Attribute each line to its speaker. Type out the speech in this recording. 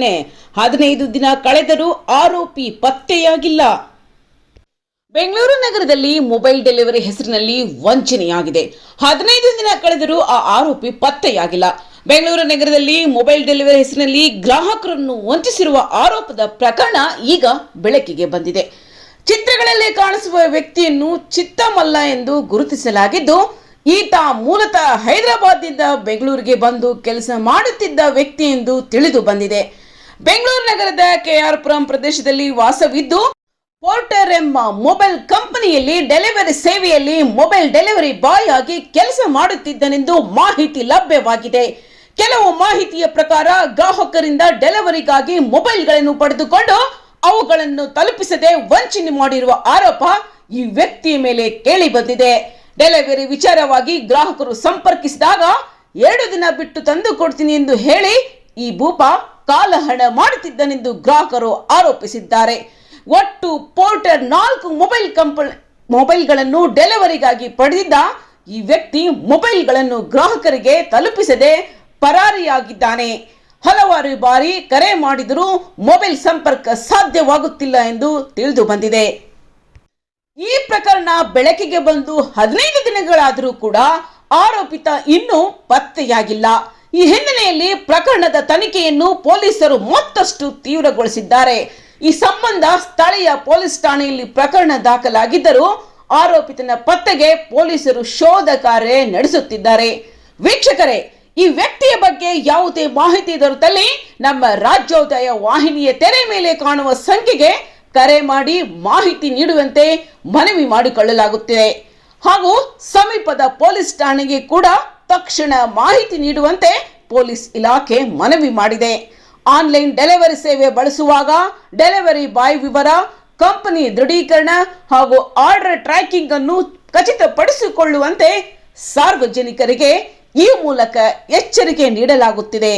Speaker 1: 15 ದಿನ ಕಳೆದರೂ ಆರೋಪಿ ಪತ್ತೆಯಾಗಿಲ್ಲ. ಬೆಂಗಳೂರು ನಗರದಲ್ಲಿ ಮೊಬೈಲ್ ಡೆಲಿವರಿ ಹೆಸರಿನಲ್ಲಿ ವಂಚನೆಯಾಗಿದೆ. 15 ದಿನ ಕಳೆದರೂ ಆ ಆರೋಪಿ ಪತ್ತೆಯಾಗಿಲ್ಲ. ಬೆಂಗಳೂರು ನಗರದಲ್ಲಿ ಮೊಬೈಲ್ ಡೆಲಿವರಿ ಹೆಸರಿನಲ್ಲಿ ಗ್ರಾಹಕರನ್ನು ವಂಚಿಸಿರುವ ಆರೋಪದ ಪ್ರಕರಣ ಈಗ ಬೆಳಕಿಗೆ ಬಂದಿದೆ. ಚಿತ್ರಗಳಲ್ಲಿ ಕಾಣಿಸುವ ವ್ಯಕ್ತಿಯನ್ನು ಚಿತ್ತಮಲ್ಲ ಎಂದು ಗುರುತಿಸಲಾಗಿದ್ದು, ಈತ ಮೂಲತಃ ಹೈದರಾಬಾದ್ನಿಂದ ಬೆಂಗಳೂರಿಗೆ ಬಂದು ಕೆಲಸ ಮಾಡುತ್ತಿದ್ದ ವ್ಯಕ್ತಿ ಎಂದು ತಿಳಿದು ಬಂದಿದೆ. ಬೆಂಗಳೂರು ನಗರದ ಕೆಆರ್ಪುರಂ ಪ್ರದೇಶದಲ್ಲಿ ವಾಸವಿದ್ದು ಪೋರ್ಟರ್ ಎಂಬ ಮೊಬೈಲ್ ಕಂಪನಿಯಲ್ಲಿ ಡೆಲಿವರಿ ಸೇವೆಯಲ್ಲಿ ಮೊಬೈಲ್ ಡೆಲಿವರಿ ಬಾಯ್ ಆಗಿ ಕೆಲಸ ಮಾಡುತ್ತಿದ್ದನೆಂದು ಮಾಹಿತಿ ಲಭ್ಯವಾಗಿದೆ. ಕೆಲವು ಮಾಹಿತಿಯ ಪ್ರಕಾರ ಗ್ರಾಹಕರಿಂದ ಡೆಲಿವರಿಗಾಗಿ ಮೊಬೈಲ್ಗಳನ್ನು ಪಡೆದುಕೊಂಡು ಅವುಗಳನ್ನು ತಲುಪಿಸದೆ ವಂಚನೆ ಮಾಡಿರುವ ಆರೋಪ ಈ ವ್ಯಕ್ತಿಯ ಮೇಲೆ ಕೇಳಿ ಬಂದಿದೆ. ಡೆಲಿವರಿ ವಿಚಾರವಾಗಿ ಗ್ರಾಹಕರು ಸಂಪರ್ಕಿಸಿದಾಗ 2 ದಿನ ಬಿಟ್ಟು ತಂದು ಕೊಡ್ತೀನಿ ಎಂದು ಹೇಳಿ ಈ ಭೂಪ ಕಾಲಹರಣ ಮಾಡುತ್ತಿದ್ದನೆಂದು ಗ್ರಾಹಕರು ಆರೋಪಿಸಿದ್ದಾರೆ. ಒಟ್ಟು ಪೋರ್ಟರ್ 4 ಮೊಬೈಲ್ಗಳನ್ನು ಡೆಲಿವರಿಗಾಗಿ ಪಡೆದಿದ್ದ ಈ ವ್ಯಕ್ತಿ ಮೊಬೈಲ್ಗಳನ್ನು ಗ್ರಾಹಕರಿಗೆ ತಲುಪಿಸದೆ ಪರಾರಿಯಾಗಿದ್ದಾನೆ. ಹಲವಾರು ಬಾರಿ ಕರೆ ಮಾಡಿದರೂ ಮೊಬೈಲ್ ಸಂಪರ್ಕ ಸಾಧ್ಯವಾಗುತ್ತಿಲ್ಲ ಎಂದು ತಿಳಿದು ಬಂದಿದೆ. ಈ ಪ್ರಕರಣ ಬೆಳಕಿಗೆ ಬಂದು 15 ದಿನಗಳಾದರೂ ಕೂಡ ಆರೋಪಿತ ಇನ್ನೂ ಪತ್ತೆಯಾಗಿಲ್ಲ. ಈ ಹಿನ್ನೆಲೆಯಲ್ಲಿ ಪ್ರಕರಣದ ತನಿಖೆಯನ್ನು ಪೊಲೀಸರು ಮತ್ತಷ್ಟು ತೀವ್ರಗೊಳಿಸಿದ್ದಾರೆ. ಈ ಸಂಬಂಧ ಸ್ಥಳೀಯ ಪೊಲೀಸ್ ಠಾಣೆಯಲ್ಲಿ ಪ್ರಕರಣ ದಾಖಲಾಗಿದ್ದರೂ ಆರೋಪಿತನ ಪತ್ತೆಗೆ ಪೊಲೀಸರು ಶೋಧ ಕಾರ್ಯ ನಡೆಸುತ್ತಿದ್ದಾರೆ. ವೀಕ್ಷಕರೇ, ಈ ವ್ಯಕ್ತಿಯ ಬಗ್ಗೆ ಯಾವುದೇ ಮಾಹಿತಿ ದೊರೆತಲ್ಲಿ ನಮ್ಮ ರಾಜ್ಯೋದಯ ವಾಹಿನಿಯ ತೆರೆ ಮೇಲೆ ಕಾಣುವ ಸಂಖ್ಯೆಗೆ ಕರೆ ಮಾಡಿ ಮಾಹಿತಿ ನೀಡುವಂತೆ ಮನವಿ ಮಾಡಿಕೊಳ್ಳಲಾಗುತ್ತಿದೆ. ಹಾಗೂ ಸಮೀಪದ ಪೊಲೀಸ್ ಠಾಣೆಗೆ ಕೂಡ ತಕ್ಷಣ ಮಾಹಿತಿ ನೀಡುವಂತೆ ಪೊಲೀಸ್ ಇಲಾಖೆ ಮನವಿ ಮಾಡಿದೆ. ಆನ್ಲೈನ್ ಡೆಲಿವರಿ ಸೇವೆ ಬಳಸುವಾಗ ಡೆಲಿವರಿ ಬಾಯ್ ವಿವರ, ಕಂಪನಿ ದೃಢೀಕರಣ ಹಾಗೂ ಆರ್ಡರ್ ಟ್ರ್ಯಾಕಿಂಗ್ ಅನ್ನು ಖಚಿತಪಡಿಸಿಕೊಳ್ಳುವಂತೆ ಸಾರ್ವಜನಿಕರಿಗೆ ಈ ಮೂಲಕ ಎಚ್ಚರಿಕೆ ನೀಡಲಾಗುತ್ತಿದೆ.